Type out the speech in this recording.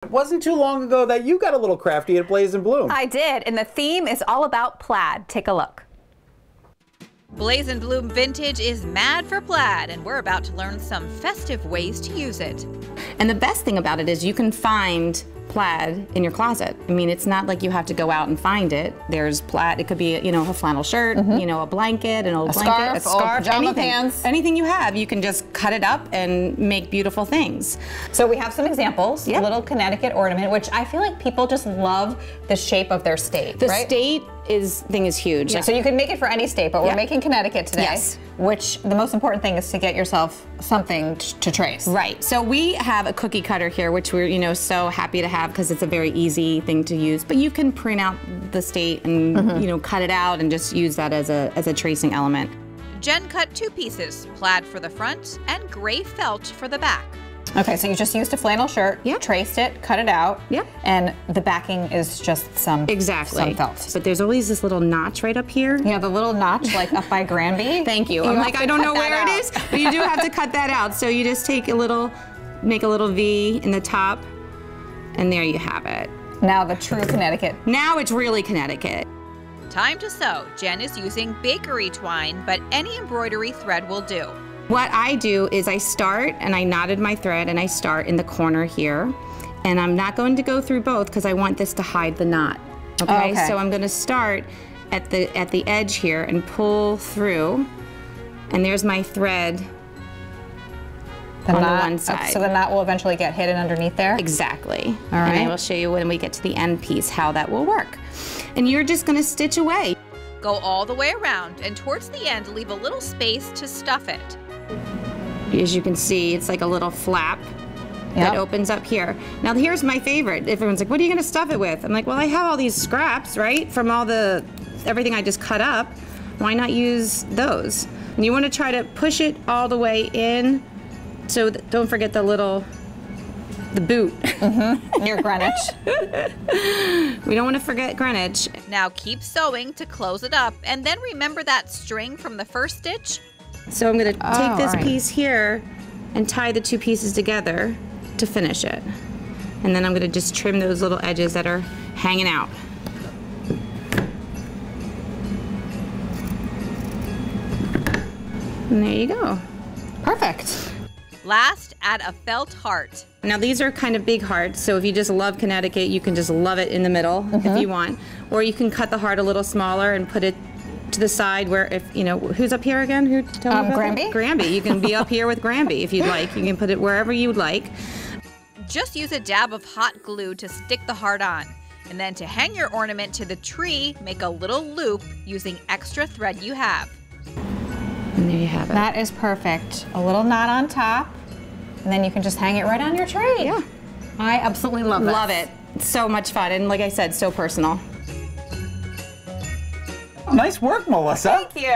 It wasn't too long ago that you got a little crafty at Blaze and Bloom. I did, and the theme is all about plaid. Take a look. Blaze and Bloom Vintage is mad for plaid, and we're about to learn some festive ways to use it. And the best thing about it is you can find plaid in your closet. I mean, it's not like you have to go out and find it. There's plaid. It could be, you know, a flannel shirt, you know, a blanket, an old blanket, a scarf, pajama pants. Anything you have, you can just cut it up and make beautiful things. So we have some examples. Yep. A little Connecticut ornament, which I feel like people just love the shape of their state. The right? state thing is huge. Yeah. So you can make it for any state, but we're making Connecticut today. Yes. Which the most important thing is to get yourself something to trace. Right. So we have a cookie cutter here, which we're, you know, so happy to have because it's a very easy thing to use. But you can print out the state and you know, cut it out and just use that as a tracing element. Jen cut 2 pieces, plaid for the front and gray felt for the back. Okay, so you just used a flannel shirt, traced it, cut it out, and the backing is just some felt. But there's always this little notch right up here. Yeah, the little notch like up by Granby. Thank you. I'm like, I don't know where it is, but you do have to cut that out. So you just take a little, make a little V in the top, and there you have it. Now the true Connecticut. Now it's really Connecticut. Time to sew. Jen is using bakery twine, but any embroidery thread will do. What I do is I start, and I knotted my thread, and I start in the corner here. And I'm not going to go through both because I want this to hide the knot. Okay? So I'm going to start at the edge here and pull through. And there's my thread on the one side. So the knot will eventually get hidden underneath there? Exactly. All right. And I will show you when we get to the end piece how that will work. And you're just going to stitch away. Go all the way around, and towards the end, leave a little space to stuff it. As you can see, it's like a little flap that opens up here. Now here's my favorite. Everyone's like, what are you gonna stuff it with? I'm like, well, I have all these scraps, right? From everything I just cut up. Why not use those? And you wanna try to push it all the way in. So don't forget the boot. Near Greenwich. We don't wanna forget Greenwich. Now keep sewing to close it up, and then remember that string from the first stitch? So I'm going to take this piece here and tie the 2 pieces together to finish it. And then I'm going to just trim those little edges that are hanging out. And there you go. Perfect. Last, add a felt heart. Now these are kind of big hearts, so if you just love Connecticut, you can just love it in the middle if you want. Or you can cut the heart a little smaller and put it to the side where, if you know, who's up here again? Who tell me about Granby? That? Granby. You can be up here with Granby if you'd like. You can put it wherever you'd like. Just use a dab of hot glue to stick the heart on. And then to hang your ornament to the tree, make a little loop using extra thread you have. And there you have it. That is perfect. A little knot on top, and then you can just hang it right on your tree. Yeah. I absolutely love this. Love it. It's so much fun, and like I said, so personal. Nice work, Melissa. Thank you.